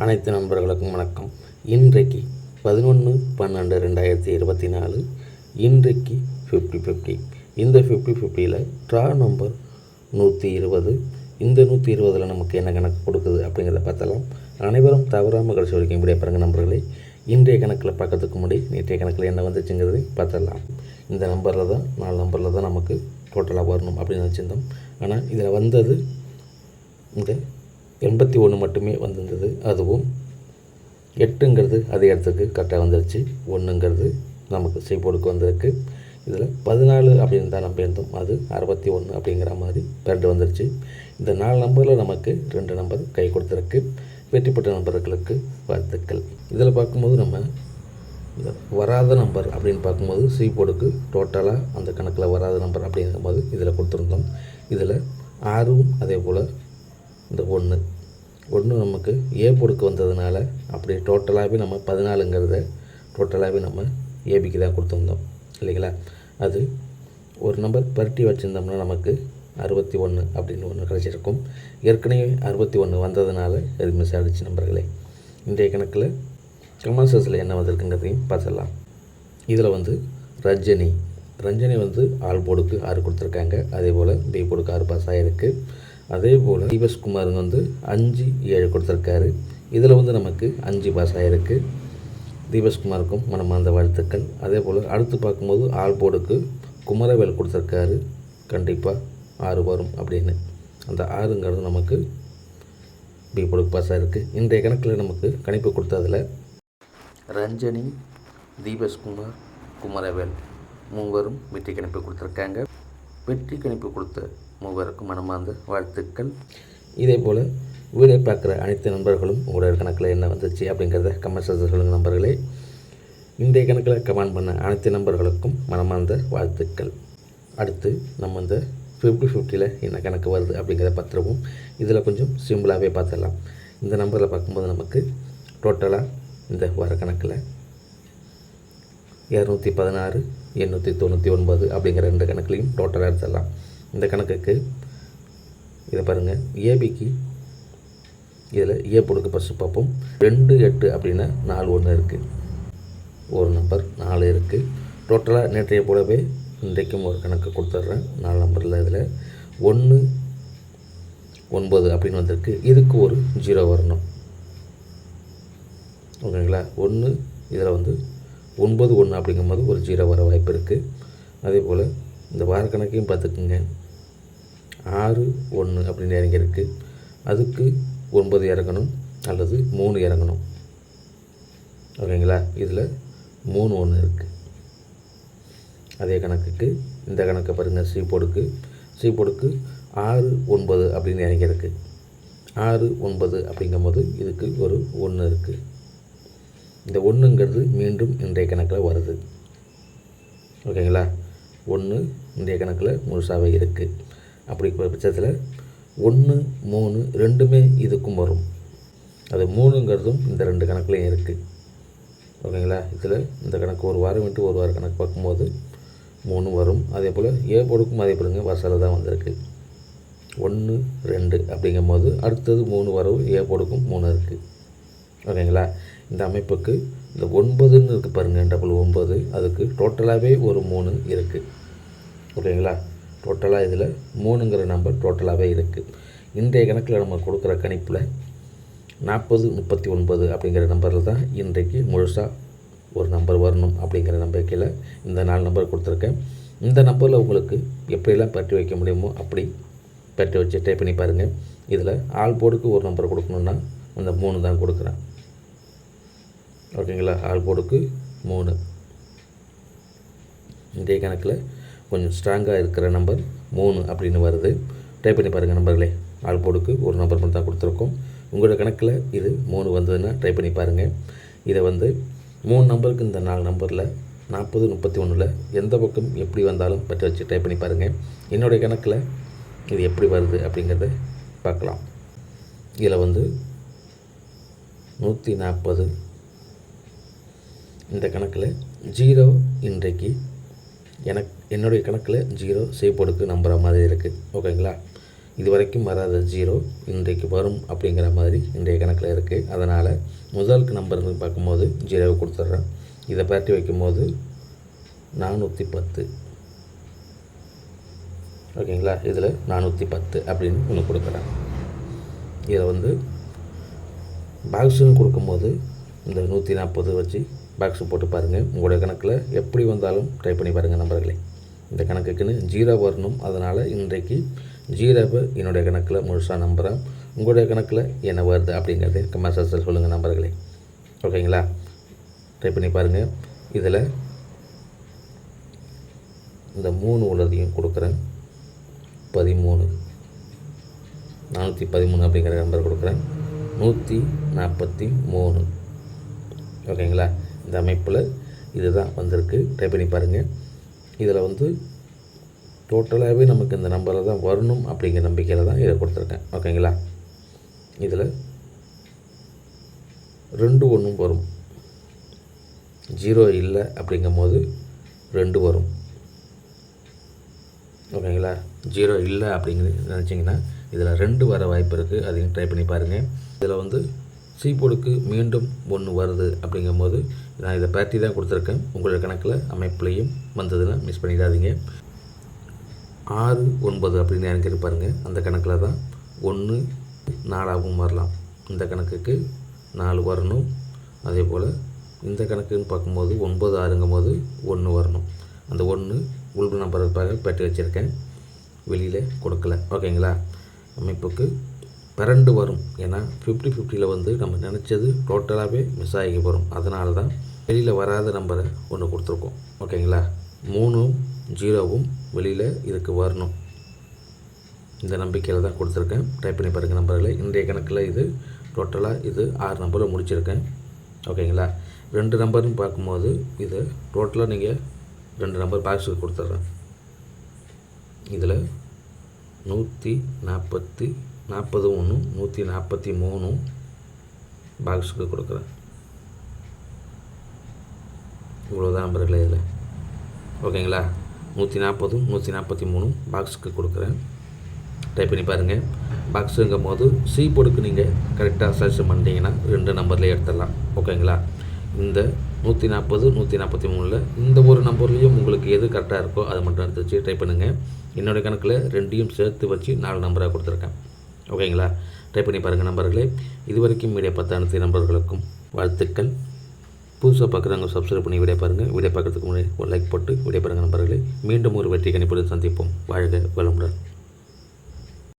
அனைத்து நண்பர்களுக்கும் வணக்கம். இன்றைக்கு 11/12/2024. இன்றைக்கு 50-50. இந்த 50-50யில் ட்ரா நம்பர் 120. இந்த 120ல் நமக்கு என்ன கணக்கு கொடுக்குது அப்படிங்கிறத பார்த்தலாம். அனைவரும் தவறாமல் கடைசி வரைக்கும் இப்படியே பாருங்கள் நண்பர்களே. இன்றைய கணக்கில் பார்க்கறதுக்கு முன்னாடி நேற்றைய கணக்கில் என்ன வந்துச்சுங்கிறது பார்த்துடலாம். இந்த நம்பரில் தான் 4 நம்பரில் தான் நமக்கு டோட்டலாக வரணும் அப்படின்னு வச்சுருந்தோம். ஆனால் இதில் வந்தது இந்த 81 மட்டுமே வந்திருந்தது. அதுவும் 8ங்கிறது அதே இடத்துக்கு கரெக்டாக வந்துருச்சு. 1ங்கிறது நமக்கு செய்போடுக்கு வந்திருக்கு. இதில் 14 அப்படின்னு தான் நம்ம இருந்தோம். அது 61 அப்படிங்கிற மாதிரி 2 வந்துருச்சு. இந்த 4 நம்பரில் நமக்கு 2 நம்பர் கை கொடுத்துருக்கு. வெற்றி பெற்ற நம்பர்களுக்கு வாழ்த்துக்கள். இதில் பார்க்கும்போது நம்ம இந்த வராத நம்பர் அப்படின்னு பார்க்கும்போது செய்போடுக்கு டோட்டலாக அந்த கணக்கில் வராத நம்பர் அப்படிங்கும்போது இதில் கொடுத்துருந்தோம். இதில் 6ம் அதே போல் இந்த 1 நமக்கு ஏ போடுக்கு வந்ததுனால அப்படி டோட்டலாகவே நம்ம 14ங்கிறத டோட்டலாகவே நம்ம ஏபிக்கு தான் கொடுத்துருந்தோம் இல்லைங்களா. அது ஒரு நம்பர் பரட்டி வச்சுருந்தோம்னா நமக்கு 61 அப்படின்னு ஒன்று கிடச்சிருக்கும். ஏற்கனவே 61 வந்ததுனால அது மிஸ் ஆகிடுச்சு நம்பர்களே. இன்றைய கணக்கில் கமர்சஸில் என்ன வந்திருக்குங்கிறதையும் பார்த்துடலாம். இதில் ரஞ்சனி ஆல் போர்டுக்கு 6 கொடுத்துருக்காங்க. அதே போல் பி போர்டுக்கு 6 பாஸ் ஆகிருக்கு. அதே போல் தீபஸ்குமார் 5-7 கொடுத்துருக்காரு. இதில் நமக்கு 5 பாஸ் ஆகிருக்கு. தீபஸ்குமாருக்கும் மனமார்ந்த வாழ்த்துக்கள். அதே போல் அடுத்து பார்க்கும்போது ஆல் போர்டுக்கு குமரவேல் கொடுத்துருக்காரு. கண்டிப்பாக 6 வரும் அப்படின்னு. அந்த 6ங்கிறது நமக்கு பி போர்டுக்கு பாஸ் ஆகிருக்கு. இன்றைய கணக்கில் நமக்கு கணிப்பு கொடுத்ததில் ரஞ்சனி, தீபஸ்குமார், குமரவேல் 3 வெற்றி கணிப்பு கொடுத்துருக்காங்க. வெற்றி கணிப்பு கொடுத்த 3 மனமார்ந்த வாழ்த்துக்கள். இதே போல் வீடியோ பார்க்குற அனைத்து நண்பர்களும் உங்களோட கணக்கில் என்ன வந்துச்சு அப்படிங்கிறத கமெண்ட் சொல்லுங்கள் நண்பர்களே. இன்றைய கணக்கில் கமெண்ட் பண்ண அனைத்து நண்பர்களுக்கும் மனமார்ந்த வாழ்த்துக்கள். அடுத்து நம்ம இந்த 50-50யில் என்ன கணக்கு வருது அப்படிங்கிறத பார்த்துருவோம். இதில் கொஞ்சம் சிம்பிளாகவே பார்த்துடலாம். இந்த நம்பரில் பார்க்கும்போது நமக்கு டோட்டலாக இந்த வர கணக்கில் 216, 899 அப்படிங்கிற 2 கணக்குலையும் டோட்டலாக எடுத்துடலாம். இந்த கணக்குக்கு இதை பாருங்கள். ஏபிக்கு இதில் ஏ போடுக்கு ஃபஸ்ட்டு பார்ப்போம். 2-8 அப்படின்னா 4 1 இருக்குது. ஒரு நம்பர் 4 இருக்குது. டோட்டலாக நேற்றைய போலவே இன்றைக்கும் ஒரு கணக்கு கொடுத்துட்றேன். 4 நம்பரில் இதில் 1-9 அப்படின்னு வந்திருக்கு. இதுக்கு ஒரு 0 வரணும் ஓகேங்களா. 1 இதில் 9-1 அப்படிங்கும்போது ஒரு 0 வர வாய்ப்பு இருக்குது. அதே போல் இந்த வார கணக்கையும் பார்த்துக்குங்க. 6-1 அப்படின்னு இறங்கியிருக்கு. அதுக்கு 9 இறங்கணும் அல்லது 3 இறங்கணும் ஓகேங்களா. இதில் 3-1 இருக்குது. அதே கணக்குக்கு இந்த கணக்கை பாருங்கள். சி போடுக்கு 6-9 அப்படின்னு இறங்கியிருக்கு. 6-9 அப்படிங்கும்போது இதுக்கு ஒரு 1 இருக்குது. இந்த 1ங்கிறது மீண்டும் இன்றைய கணக்கில் வருது ஓகேங்களா. 1 இன்றைய கணக்கில் முழுசாகவே இருக்குது. அப்படி பட்சத்தில் 1-3 ரெண்டுமே இதுக்கும் வரும். அது 3ங்கிறதும் இந்த 2 கணக்குலையும் இருக்குது ஓகேங்களா. இதில் இந்த கணக்கு ஒரு வாரம் விட்டு ஒரு வாரம் கணக்கு பார்க்கும்போது 3 வரும். அதே போல் ஏ போடுக்கும் அதே போலுங்க வரிசையில் தான் வந்திருக்கு. 1-2 அப்படிங்கும்போது அடுத்தது 3 வரவு ஏ போடுக்கும் 3 இருக்குது ஓகேங்களா. இந்த அமைப்புக்கு இந்த 9ன்னு இருக்குது பாருங்கள். 9 அதுக்கு டோட்டலாகவே ஒரு 3 இருக்குது ஓகேங்களா. டோட்டலாக இதில் 3ங்கிற நம்பர் டோட்டலாகவே இருக்குது. இன்றைய கணக்கில் நம்ம கொடுக்குற கணிப்பில் 40-39 அப்படிங்கிற நம்பரில் தான் இன்றைக்கு முழுசாக ஒரு நம்பர் வரணும் அப்படிங்கிற நம்பிக்கையில் இந்த 4 நம்பர் கொடுத்துருக்கேன். இந்த நம்பரில் உங்களுக்கு எப்படியெல்லாம் பற்றி வைக்க முடியுமோ அப்படி பற்றி வச்சு டைப் பண்ணி பாருங்கள். இதில் ஆல் போர்டுக்கு ஒரு நம்பர் கொடுக்கணுன்னா அந்த 3 தான் கொடுக்குறேன் ஓகேங்களா. ஆல் போர்டுக்கு 3. இன்றைய கணக்கில் கொஞ்சம் ஸ்ட்ராங்காக இருக்கிற நம்பர் 3 அப்படின்னு வருது. டைப் பண்ணி பாருங்கள் நம்பர்களே. ஆல் போர்டுக்கு ஒரு நம்பர் மட்டும் தான் கொடுத்துருக்கோம். உங்களோட கணக்கில் இது 3 வந்ததுன்னா டைப் பண்ணி பாருங்கள். இதை 3 நம்பருக்கு இந்த 4 நம்பரில் 40-31ல் எந்த பக்கம் எப்படி வந்தாலும் பற்றி வச்சு டைப் பண்ணி பாருங்கள். என்னுடைய கணக்கில் இது எப்படி வருது அப்படிங்கிறத பார்க்கலாம். இதில் 140 இந்த கணக்கில் 0 இன்றைக்கு என்னுடைய கணக்கில் 0 செய்போடுக்கு நம்புகிற மாதிரி இருக்குது ஓகேங்களா. இது வரைக்கும் வராத 0 இன்றைக்கு வரும் அப்படிங்கிற மாதிரி இன்றைய கணக்கில் இருக்குது. அதனால் முதல் நம்பர்னு பார்க்கும்போது 0வை கொடுத்துட்றேன். இதை பரட்டி வைக்கும்போது 410. ஓகேங்களா, இதில் 410 அப்படின்னு ஒன்று கொடுக்குறேன். இதை பாக்ஸுன்னு கொடுக்கும்போது இந்த 140 வச்சு பாக்ஸு போட்டு பாருங்கள். உங்களுடைய கணக்கில் எப்படி வந்தாலும் ட்ரை பண்ணி பாருங்கள் நம்பர்களே. இந்த கணக்குக்குன்னு 0 வரணும். அதனால் இன்றைக்கு 0வை என்னுடைய கணக்கில் முழுசாக நம்புகிறேன். உங்களுடைய கணக்கில் என்ன வருது அப்படிங்கிறத கமெண்ட் செக்ஷனில் சொல்லுங்கள் நம்பர்களே. ஓகேங்களா, ட்ரை பண்ணி பாருங்கள். இதில் இந்த 3 உள்ளதையும் கொடுக்குறேன். 13 413 அப்படிங்கிற நம்பர் கொடுக்குறேன். 143. ஓகேங்களா, இந்த அமைப்பில் இதுதான் வந்திருக்கு. ட்ரை பண்ணி பாருங்கள். இதில் டோட்டலாகவே நமக்கு இந்த நம்பரில் தான் வரணும் அப்படிங்கிற நம்பிக்கையில் தான் இதை கொடுத்துருக்கேன். ஓகேங்களா, இதில் 2 1 வரும். 0 இல்லை அப்படிங்கும் போது 2 வரும். ஓகேங்களா, 0 இல்லை அப்படிங்கிற நினச்சிங்கன்னா இதில் 2 வர வாய்ப்பு இருக்குது. அதையும் ட்ரை பண்ணி பாருங்கள். இதில் சி போர்டுக்கு மீண்டும் 1 வருது அப்படிங்கும்போது நான் இதை பேட்டி தான் கொடுத்துருக்கேன். உங்களுடைய கணக்கில் அமைப்புலையும் வந்ததுன்னா மிஸ் பண்ணிடாதீங்க. 6 9 அப்படின்னு இறங்கிட்டு பாருங்கள். அந்த கணக்கில் தான் 1 4ஆகவும் வரலாம். இந்த கணக்குக்கு 4 வரணும். அதே போல் இந்த கணக்குன்னு பார்க்கும்போது 9 6ங்கும் போது 1 வரணும். அந்த 1 உள் நம்பருக்காக பேட்டி வச்சுருக்கேன், வெளியில் கொடுக்கல. ஓகேங்களா, அமைப்புக்கு பரண்டு வரும். ஏன்னா 50-50ல் நம்ம நினச்சது டோட்டலாகவே மிஸ் ஆகி வரும். அதனால தான் வெளியில் வராத நம்பரை ஒன்று கொடுத்துருக்கோம். ஓகேங்களா, 3ம் 0வும் வெளியில் இதுக்கு வரணும். இந்த நம்பிக்கையில் தான் கொடுத்துருக்கேன். டைப் பண்ணி பாருங்கள் நம்பர்களை. இன்றைய கணக்கில் இது டோட்டலாக இது 6 நம்பரில் முடிச்சிருக்கேன். ஓகேங்களா, 2 நம்பர்னு பார்க்கும்போது இது டோட்டலாக நீங்கள் 2 நம்பர் பாக்ஸுக்கு கொடுத்துட்றேன். இதில் 140 1 143 பாக்ஸுக்கு கொடுக்குறேன். இவ்வளோதான் நம்பர்களே இதில். ஓகேங்களா, 140 143 பாக்ஸுக்கு கொடுக்குறேன். டைப் பண்ணி பாருங்கள். பாக்ஸுங்கும் போது சி போர்டுக்கு நீங்கள் கரெக்டாக செலக்ஷன் பண்ணிட்டீங்கன்னா 2 நம்பர்லேயே எடுத்துடலாம். ஓகேங்களா, இந்த 140 143ல் இந்த ஒரு நம்பர்லேயும் உங்களுக்கு எது கரெக்டாக இருக்கோ அதை மட்டும் எடுத்து வச்சு ட்ரை பண்ணுங்கள். என்னுடைய கணக்கில் 2யும் சேர்த்து வச்சு 4 நம்பராக கொடுத்துருக்கேன். ஓகேங்களா, ட்ரை பண்ணி பாருங்கள் நம்பர்களே. இது வரைக்கும் வீடியோ பார்த்த அனைத்து நம்பர்களுக்கும் வாழ்த்துக்கள். புதுசாக பார்க்குறவங்க சப்ஸ்கிரைப் பண்ணி வீடியோ பாருங்கள். வீடியோ பார்க்குறதுக்கு முன்னாடி ஒரு லைக் போட்டு வீடியோ பாருங்கள் நம்பர்களே. மீண்டும் ஒரு வெற்றி கணிப்புடன் சந்திப்போம். வாழ்க வளமுடன்.